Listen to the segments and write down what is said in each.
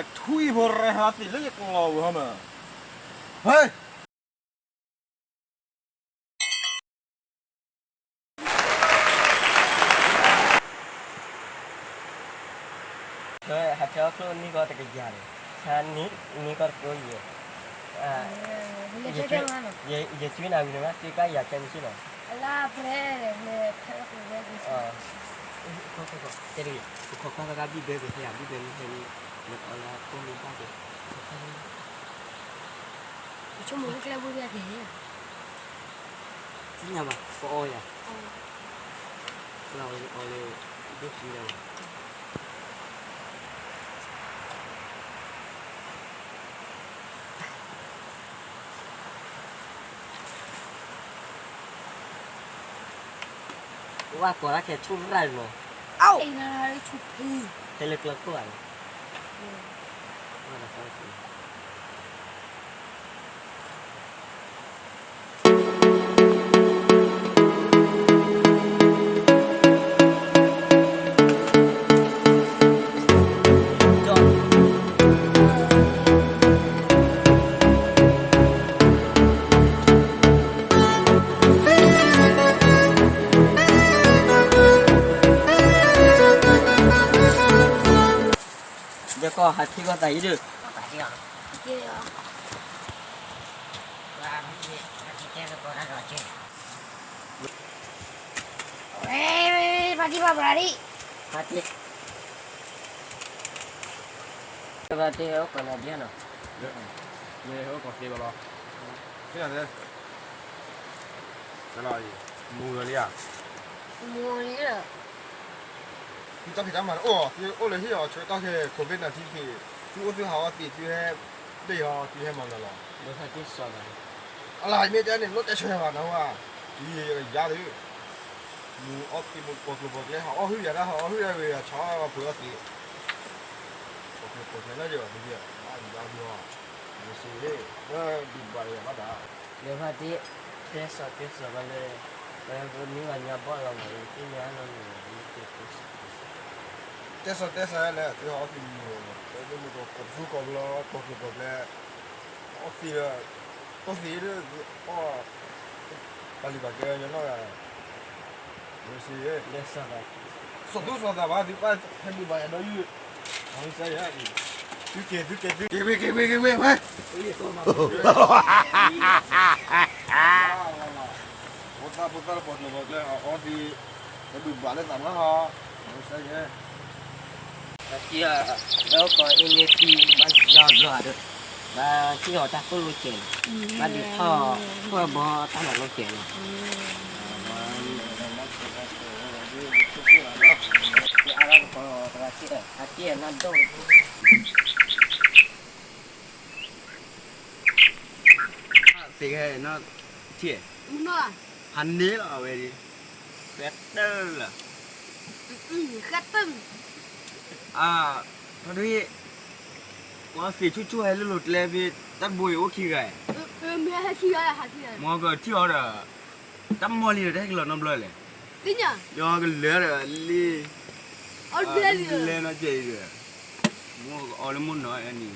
个推破来哈子那个老他们，嘿。还叫说你个这个家的，看你个可以，也去那边嘛，去干也干去了。啦，不来，太苦了，这里，我看比别的黑啊，比别的黑，那啦，公里大的。就没个来不的黑。真的吗？不熬呀。那我熬了都吃了。ว่าก่อนละแค่ชุดไรหรอเอ้า 哎，那还出皮。เฮลิคอปเตอร์อะไรว่าอะไรก็คือเดี๋ยวก็หัดที่ก็ใส่ดื้อใส่ยัง对呀。ว่าพี่แกก็ตัวนั้นหรอเจ๊哎，把地方不拉的。หัดที่ว่าที่เอาคนละเดียวเนาะ你好，搞谁个咯？这样子，在哪里？木了的呀？没理了。你早起干嘛了？哦，你我那些哦，就早起可别那天气，就我最好啊，地就还累哈，就还忙了咯。ไม่ค่อยที่สอบอะไร 啊啦，没得呢，我在车上呢哇，你丫头，木我给木过来好，我后边那好，后边为啊，超啊不要地，过来那就那些，啊你丫头啊，没事的，我明白了，马达。 เดี๋ยวพอที่เทสสอบไปเลยแล้ววันนี้วันนี้บอกเราเลยที่นี้เราเนี่ยเก็บตัว แต่สายแล้วที่เขาฟิล์มแต่ก็มีตัวกบสู้กบแล้วกบแล้วออฟฟิศก็สีด้วยก็ปฏิบัติการยังไงไม่ใช่ เดี๋ยวสอบไป สุดสุดแต่ว่าที่ว่าให้ดูใบเราอยู่ไม่ใช่ฮะดูเกตเก็บไว้พุทธปฏิบัติแล้วออฟฟิศให้ดูใบแล้วสั่งแล้วฮะไม่ใช่ฮะ ที่แล้วก็อินเนตีบ้านยอดรอดบ้านที่เขาจะพูดรู้เจนบ้านที่พ่อบอตั้งแต่รู้เจนอะไรก็ตัวที่นั่นต้องสิ่งให้นั่นที่ 没啊。ฮันนี่เหรอเว้ยเฟตเตอร์เหรอ黑灯。พอดีว่าสีช่วยๆหลุดเลยพี่ตัดบุยโอเคไง没还去啊，还去啊。มอก็ที่เอาเด้อตั้มมอลีได้กี่หลอดน้ำเลยเลย对呀。ยอก็เหลือเด้อลี 哦，对了。เล่นนะเจ๊เด้อมอก็เอาเลยมุ่นหน่อยอันนี้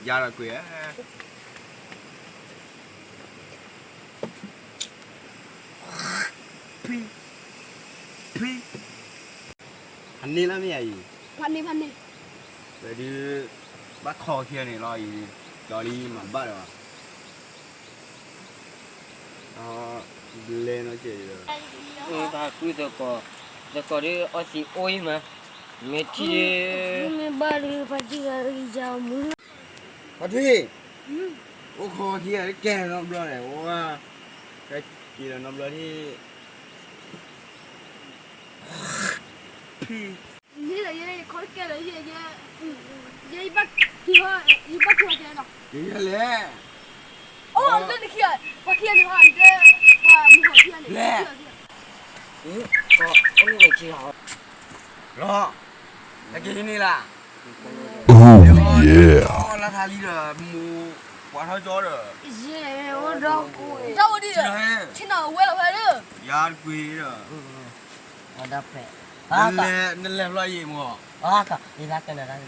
ยาละกุยพี่อันนี้แล้วไม่ใช่พันนี่แต่ดีบัดคอเทียนี่รออีจอลีมาบัดวะเล่นนะเจ๊เด้อถ้าคุยแต่ก็ได้เอาสิโอ้ยมาเมทีไม่บ้าเลยพันที่ก็ยาวมือพอดีโอ้คอเทียแก่น้ำร้อนเลยว่าแค่กินน้ำร้อนที่พี่นี่แหละยังเขาแก่เลยยังอีบักที่ว่าเจอเนาะดีเลยโอ้นั่นนี่คือว่าที่นี่ว่าเจ้ว่ามือที่นี่ก็อันนี้ไม่ใช่หรอรอแต่กินนี่ล่ะ Oh yeah. ราคาลีเด้อมูกว่าเท่าจอเด้อเย้我找我的听到我了快乐ยากุยเด้อมาดับแผล นั่นแหละรอยยิ้มอ่ะ ก็อีรักกันนะ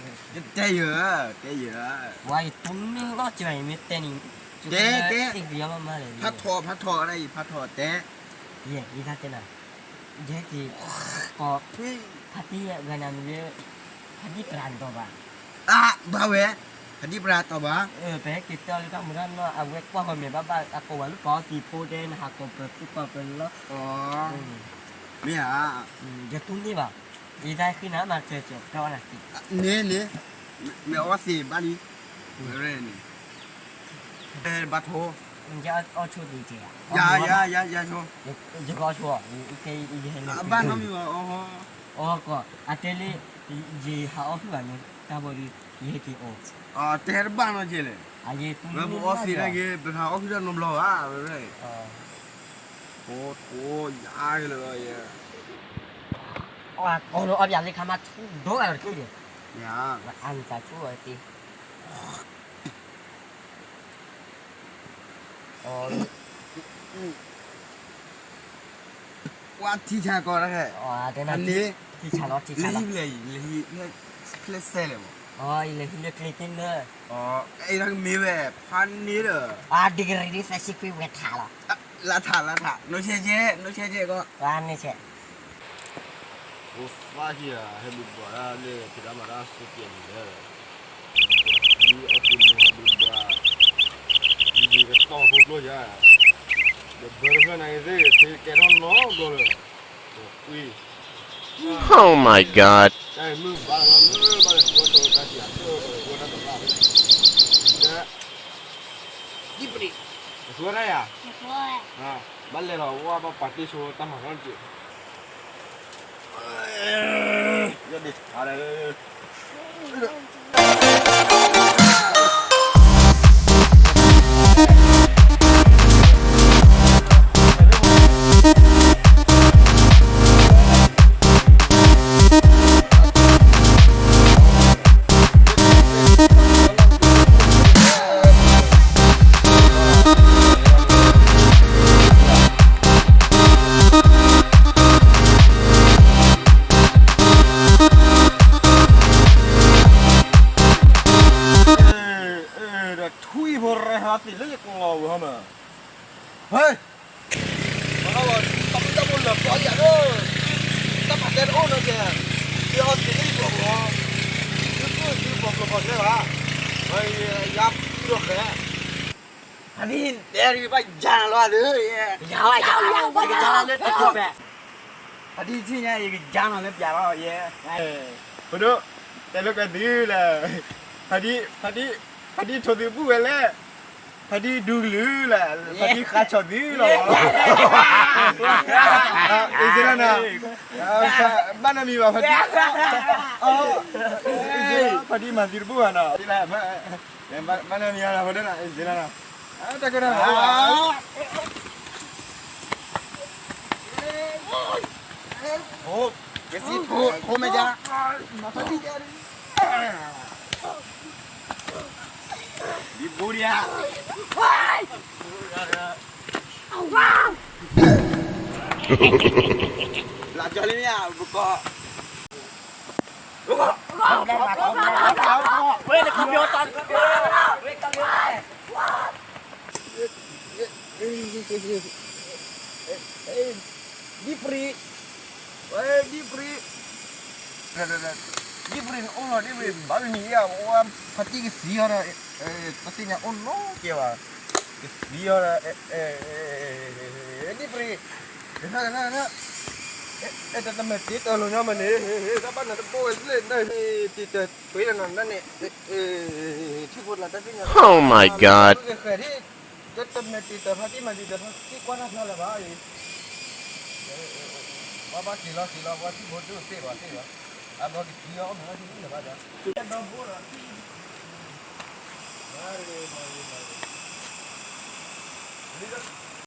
เจ๊เยอะเจ๊เยอะ ว่าตุ้มมิ่งก็จะไม่เต้นนี่ติดเดียวมาเลย พัดทออะไรพัดทอเจ๊ เย่อีรักกันนะเย่ที่ก็พัดที่เวลามีพัดที่กลางตัวบ้า บ้าเว้ยพัดที่ปลาตัวบ้า ไปกินเจ้าลูกมือนั่นว่าเอาไว้กว่าคนมีบ้าakuว่าลูกก็ตีโพเดนหักตัวเปิดปุ๊บเป็นแล้ว อ๋อเนี่ย จะตุ้มนี่บ่อีได้ขึ้นนะมาเจอเจ้าน่ะ เนี่ยไม่เอาสิบ้านนี้เรื่องนี้บัตโท มันจะเอาชุดดีเจอ่ะ อย่าโชว์ จะก็ชัวร์อีกอีเห็น บ้านน้องมีว่าอ๋อ ก็อาเตลีจีหาออฟกันเนี่ยตาบอดียี่ที่โอ แต่บ้านน้องเจเลย อาเยตุ้ม แล้วออฟฟิศอะไรเป็นหาออฟฟิศน้องรอเรื่อยโอ้ยากเลยอ่ะ โอ้โหอยากเลยคำว่าดูอะไรกันเนี่ย ยาก อันจะช่วยตีว่าที่ชาก่อนนะแค่ เดี๋ยว อั นั้น นี้ ที่ชาลอตที่ เล ชาลอต ยเพลสเซ่เลยมั้ง อีเลยที่เลือกคลิกเนอร์ ไอ้ทั้งมีแบบพันนี้เด้อ ดีกรีดิสชิคุยเวทาหรอ ละถาโนเชเจก็ ร้านนี่ใช่ โอ้ฟ้าเฮียให้บุบว่าเลยพิรามาราสุดเย็นเลยนี่เอาคุณมาบุบว่านี่ก็ต้องพูดเลยจ้ะเดี๋ยวเบอร์เพื่อนไอ้เจ้ที่แกนอนล้อก็เลยอุ้ย Oh my god. ไอ้มึงบ้าแล้วมึงบ้าเลยตัวโตตาเสียตัวตัวนั้นตัวบ้าเนี่ยยี่ปีตัวอะไรอ่ะบ้านเลยเราว่าปาร์ตี้โชว์ตั้งมาก่อนจียัดดิอะไรทุยพอร์ฮาติเล็กงอวะมั้งเฮ้ยมาแล้วตั้มตั้มเลยปล่อยอย่าเลยตั้มเดินโอ้เลยเดี๋ยวสิริบอกว่าสิริบอกก่อนเลยว่ะเฮ้ยยับตัวแค่อันนี้เดี๋ยวไปจานละเลยยาวอีกจานเลยตัวแบบ อันนี้ที่เนี่ยอีกจานละเปียแล้วเย่พอดูแต่ลูกกันดีเลยอันนี้ชดดีผู้เวล่อันนี้ดูลือแหละอันนี้ขาชดดีหรอไอ้เจ้าน่ะบ้านน่ะมีป่ะพอดีพอดีมาดีผู้อ่ะน่ะนี่แหละบ้านน่ะมีอะไรพอดีน่ะไอ้เจ้าน่ะแต่ก็ได้โอ้เกสิโทรไม่จ้ามาพอดีจ้าdi buria la jolnya buka Weh, komputer. Weh, komputer. Dipri Dibrin ono dibrin baru ni ya orang pati ke siara pastinya ono kewa ke siara dibri na tetap mati tolong nama ni dapat nak boleh le tidak boleh nak ni cukup lah tapi Oh my god. tetap mati terhati mati terhati kuat nak lah bayi bapa sila wasi bodoh sih अब और किया और मेरा नहीं लगा जा ये डब्बो रखी अरे मारे